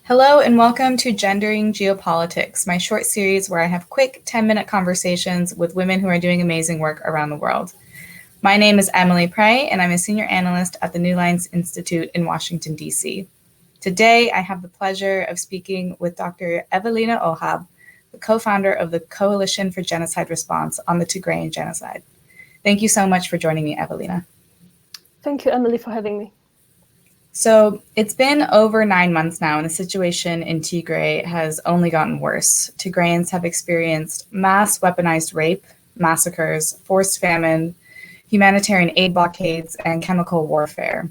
Hello and welcome to Gendering Geopolitics, my short series where I have quick 10-minute conversations with women who are doing amazing work around the world. My name is Emily Prey, and I'm a senior analyst at the New Lines Institute in Washington, D.C. Today, I have the pleasure of speaking with Dr. Ewelina Ochab, the co-founder of the Coalition for Genocide Response on the Tigrayan genocide. Thank you so much for joining me, Ewelina. Thank you, Emily, for having me. So it's been over 9 months now, and the situation in Tigray has only gotten worse. Tigrayans have experienced mass weaponized rape, massacres, forced famine, humanitarian aid blockades, and chemical warfare.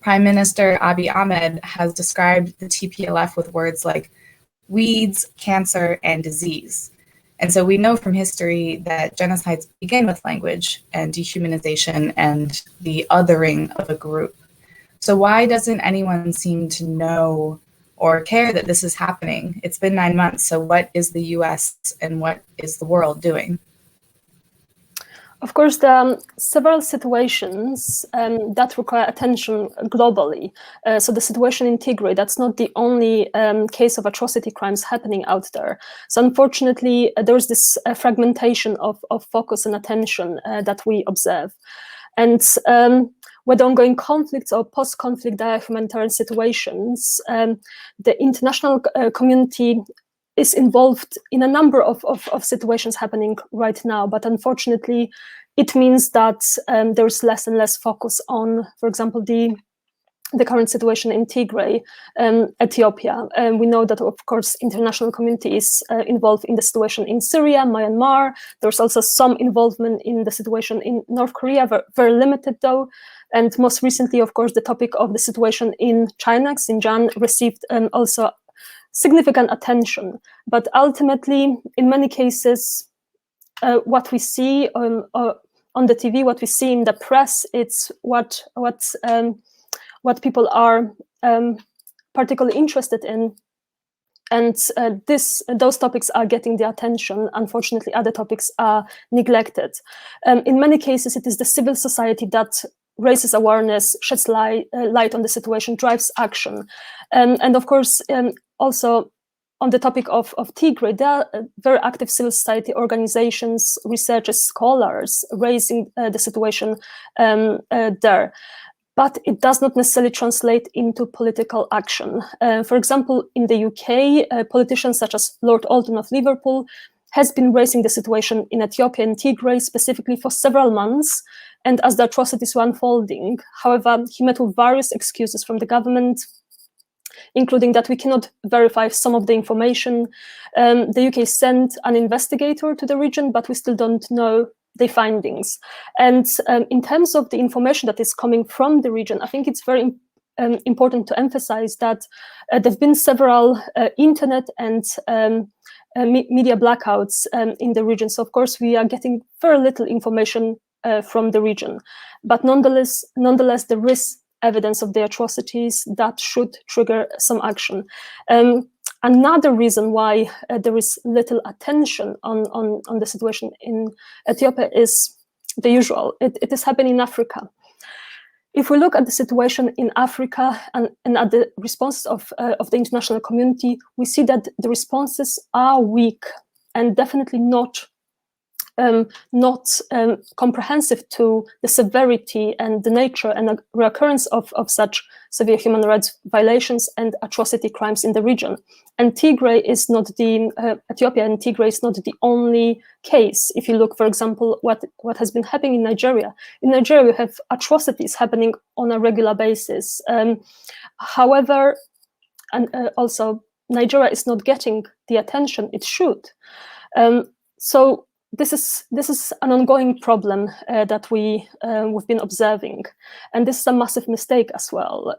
Prime Minister Abiy Ahmed has described the TPLF with words like weeds, cancer, and disease. And so we know from history that genocides begin with language and dehumanization and the othering of a group. So why doesn't anyone seem to know or care that this is happening? It's been 9 months. So what is the US and what is the world doing? Of course, there are several situations that require attention globally. So the situation in Tigray, that's not the only case of atrocity crimes happening out there. So unfortunately, there's this fragmentation of focus and attention that we observe. And whether ongoing conflicts or post-conflict humanitarian situations, the international community is involved in a number of situations happening right now, but unfortunately, it means that there's less and less focus on, for example, the current situation in Tigray, Ethiopia. We know that, of course, international community is involved in the situation in Syria, Myanmar. There's also some involvement in the situation in North Korea, very limited though. And most recently, of course, the topic of the situation in China, Xinjiang, received also significant attention. But ultimately, in many cases, what we see on the TV, what we see in the press, it's what people are particularly interested in. And those topics are getting the attention. Unfortunately, other topics are neglected. In many cases, it is the civil society that raises awareness, sheds light on the situation, drives action. And of course, also on the topic of Tigray, there are very active civil society organizations, researchers, scholars raising the situation there. But it does not necessarily translate into political action. For example, in the UK, politicians such as Lord Alton of Liverpool has been raising the situation in Ethiopia and Tigray specifically for several months, and as the atrocities were unfolding. However, he met with various excuses from the government, including that we cannot verify some of the information. The UK sent an investigator to the region, but we still don't know the findings. And in terms of the information that is coming from the region, I think it's very important to emphasize that there have been several internet and media blackouts in the region. So of course, we are getting very little information from the region. But nonetheless, there is evidence of the atrocities that should trigger some action. Another reason why there is little attention on the situation in Ethiopia is the usual. It is happening in Africa. If we look at the situation in Africa and at the responses of the international community, we see that the responses are weak and definitely not comprehensive to the severity and the nature and the recurrence of such severe human rights violations and atrocity crimes in the region. And Tigray is not Ethiopia and Tigray is not the only case. If you look, for example, what has been happening in Nigeria. In Nigeria, we have atrocities happening on a regular basis. However, and also Nigeria is not getting the attention it should. So this is an ongoing problem that we've been observing, and this is a massive mistake as well.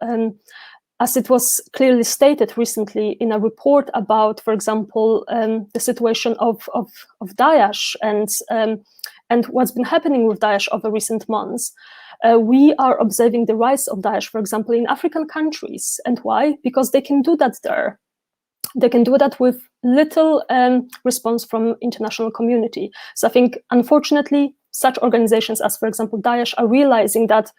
As it was clearly stated recently in a report about, for example, the situation of Daesh and what's been happening with Daesh over recent months. We are observing the rise of Daesh, for example, in African countries. And why? Because they can do that there. They can do that with little response from international community. So I think, unfortunately, such organizations as, for example, Daesh are realizing that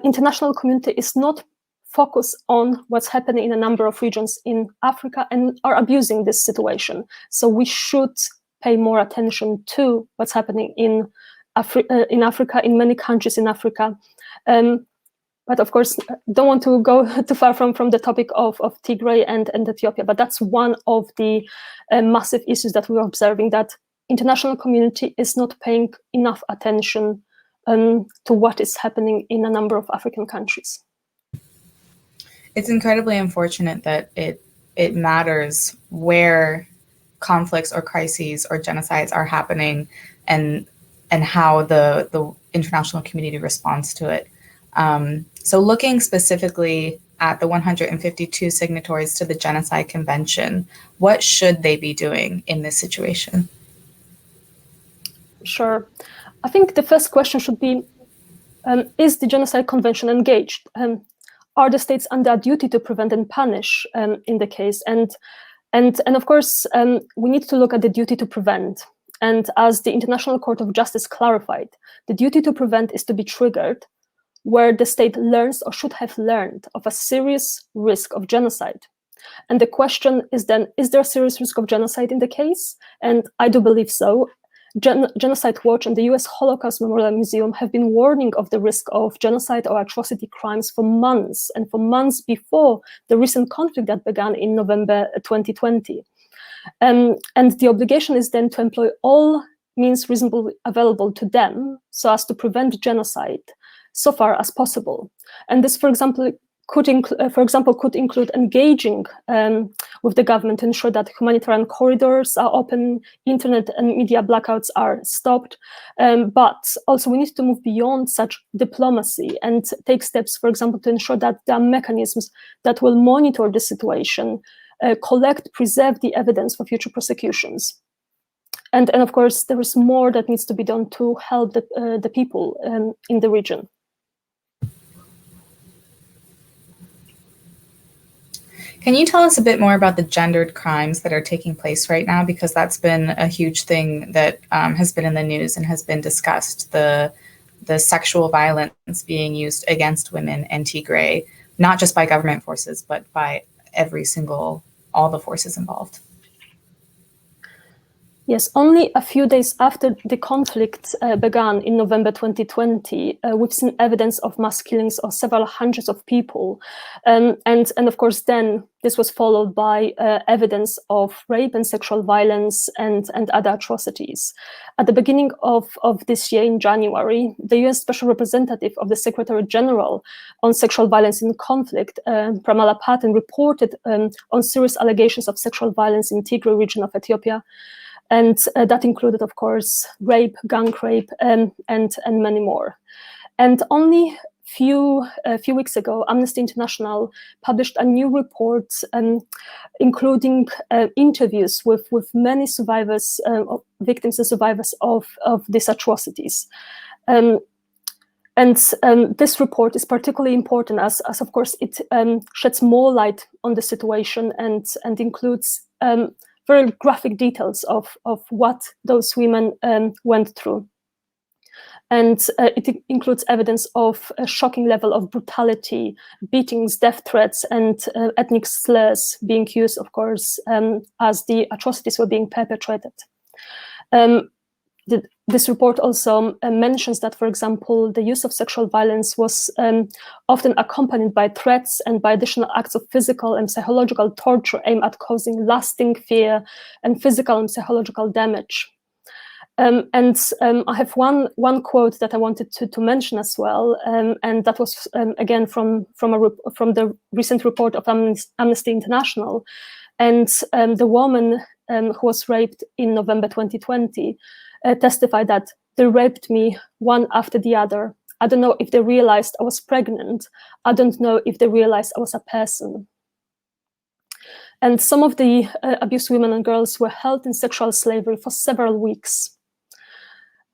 international community is not focus on what's happening in a number of regions in Africa and are abusing this situation. So we should pay more attention to what's happening in Africa, in many countries in Africa. But of course, don't want to go too far from the topic of Tigray and Ethiopia, but that's one of the massive issues that we're observing, that international community is not paying enough attention to what is happening in a number of African countries. It's incredibly unfortunate that it matters where conflicts or crises or genocides are happening and how the international community responds to it. So looking specifically at the 152 signatories to the Genocide Convention, what should they be doing in this situation? Sure. I think the first question should be, is the Genocide Convention engaged? Are the states under a duty to prevent and punish in the case? And of course, we need to look at the duty to prevent. And as the International Court of Justice clarified, the duty to prevent is to be triggered where the state learns or should have learned of a serious risk of genocide. And the question is then, is there a serious risk of genocide in the case? And I do believe so. Genocide Watch and the US Holocaust Memorial Museum have been warning of the risk of genocide or atrocity crimes for months, and for months before the recent conflict that began in November 2020. And the obligation is then to employ all means reasonably available to them so as to prevent genocide so far as possible. And this, for example, could include engaging with the government to ensure that humanitarian corridors are open, internet and media blackouts are stopped. But also we need to move beyond such diplomacy and take steps, for example, to ensure that there are mechanisms that will monitor the situation, collect, preserve the evidence for future prosecutions. And of course, there is more that needs to be done to help the people in the region. Can you tell us a bit more about the gendered crimes that are taking place right now? Because that's been a huge thing that has been in the news and has been discussed, the sexual violence being used against women in Tigray, not just by government forces, but by all the forces involved. Yes, only a few days after the conflict began in November 2020, we've seen evidence of mass killings of several hundreds of people. And of course, then this was followed by evidence of rape and sexual violence and other atrocities. At the beginning of this year, in January, the US Special Representative of the Secretary General on Sexual Violence in Conflict, Pramila Patten, reported on serious allegations of sexual violence in Tigray region of Ethiopia. And that included, of course, rape, gang rape, and many more. And only a few weeks ago, Amnesty International published a new report, including interviews with many survivors, victims and survivors of these atrocities. And this report is particularly important as of course, it sheds more light on the situation and includes very graphic details of what those women went through. And it includes evidence of a shocking level of brutality, beatings, death threats, and ethnic slurs being used, of course, as the atrocities were being perpetrated. This report also mentions that, for example, the use of sexual violence was often accompanied by threats and by additional acts of physical and psychological torture aimed at causing lasting fear and physical and psychological damage. I have one quote that I wanted to mention as well, and that was again from the recent report of Amnesty International, and the woman who was raped in November 2020 testified that they raped me one after the other. I don't know if they realized I was pregnant. I don't know if they realized I was a person. And some of the abused women and girls were held in sexual slavery for several weeks.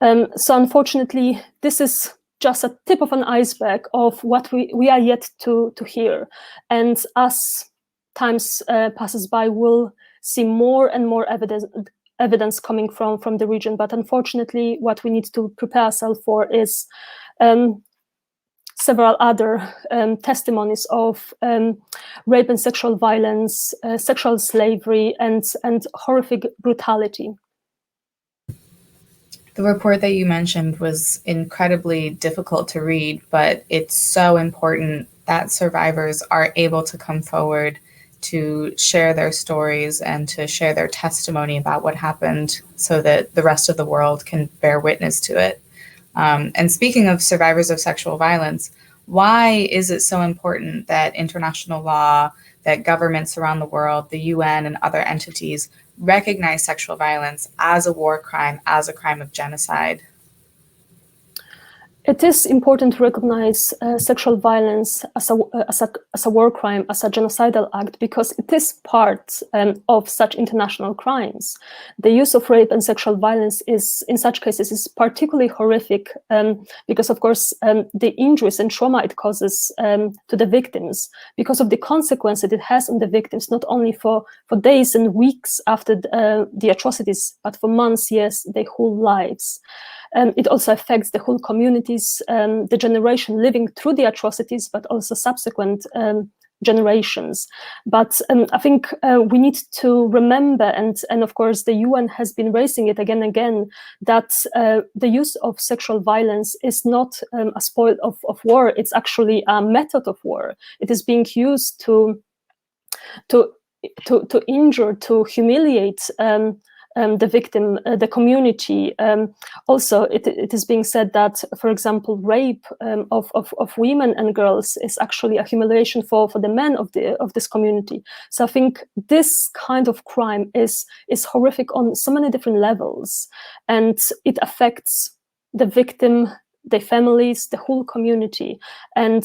So unfortunately, this is just a tip of an iceberg of what we are yet to hear. And as times passes by, we'll see more and more evidence coming from the region. But unfortunately, what we need to prepare ourselves for is several other testimonies of rape and sexual violence, sexual slavery, and horrific brutality. The report that you mentioned was incredibly difficult to read, but it's so important that survivors are able to come forward to share their stories and to share their testimony about what happened so that the rest of the world can bear witness to it. And speaking of survivors of sexual violence, why is it so important that international law, that governments around the world, the UN and other entities recognize sexual violence as a war crime, as a crime of genocide? It is important to recognize sexual violence as a war crime, as a genocidal act, because it is part of such international crimes. The use of rape and sexual violence is, in such cases, is particularly horrific because, of course, the injuries and trauma it causes to the victims, because of the consequences it has on the victims, not only for days and weeks after the atrocities, but for months, years, their whole lives. It also affects the whole communities, the generation living through the atrocities, but also subsequent generations. But I think we need to remember, and of course the UN has been raising it again and again, that the use of sexual violence is not a spoil of war. It's actually a method of war. It is being used to injure, to humiliate the victim, the community. Also, it is being said that, for example, rape of women and girls is actually a humiliation for the men of this community. So I think this kind of crime is horrific on so many different levels, and it affects the victim, their families, the whole community, and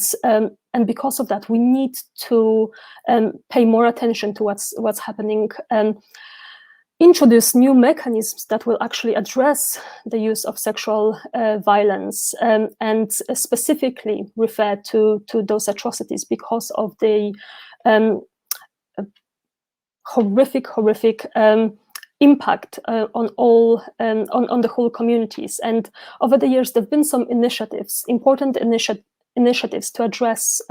because of that, we need to pay more attention to what's happening. Introduce new mechanisms that will actually address the use of sexual violence and specifically refer to those atrocities because of the horrific impact on the whole communities. And over the years, there have been some initiatives, important initiatives to address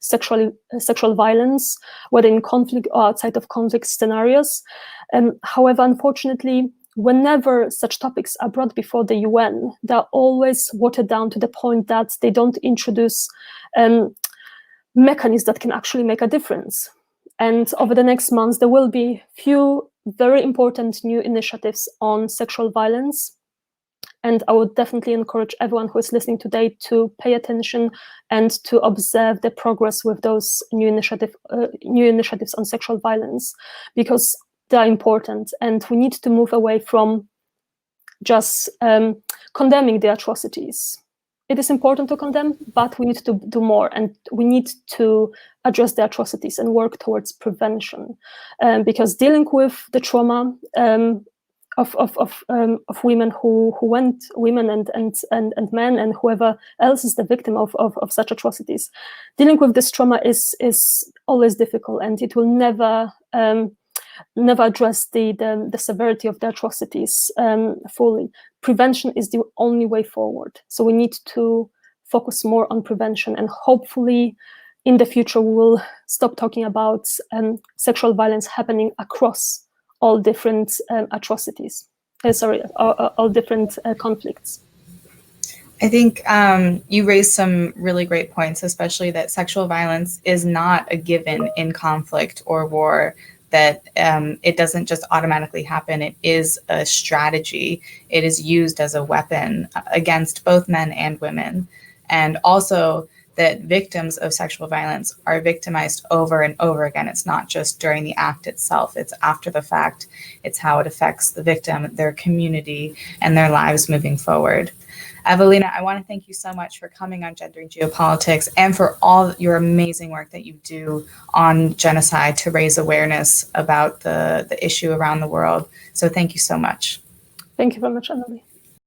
sexual violence, whether in conflict or outside of conflict scenarios. However, unfortunately, whenever such topics are brought before the UN, they're always watered down to the point that they don't introduce mechanisms that can actually make a difference. And over the next months, there will be few very important new initiatives on sexual violence. And I would definitely encourage everyone who is listening today to pay attention and to observe the progress with those new initiatives on sexual violence, because they are important, and we need to move away from just condemning the atrocities. It is important to condemn, but we need to do more, and we need to address the atrocities and work towards prevention, because dealing with the trauma of women women and men and whoever else is the victim of such atrocities, dealing with this trauma is always difficult, and it will never address the severity of the atrocities fully. Prevention is the only way forward. So we need to focus more on prevention, and hopefully in the future we will stop talking about sexual violence happening across all different atrocities. All different conflicts. I think you raised some really great points, especially that sexual violence is not a given in conflict or war, that it doesn't just automatically happen. It is a strategy. It is used as a weapon against both men and women. And also that victims of sexual violence are victimized over and over again. It's not just during the act itself, it's after the fact. It's how it affects the victim, their community, and their lives moving forward. Ewelina, I want to thank you so much for coming on Gendering Geopolitics and for all your amazing work that you do on genocide to raise awareness about the issue around the world. So thank you so much. Thank you very much, Annalie.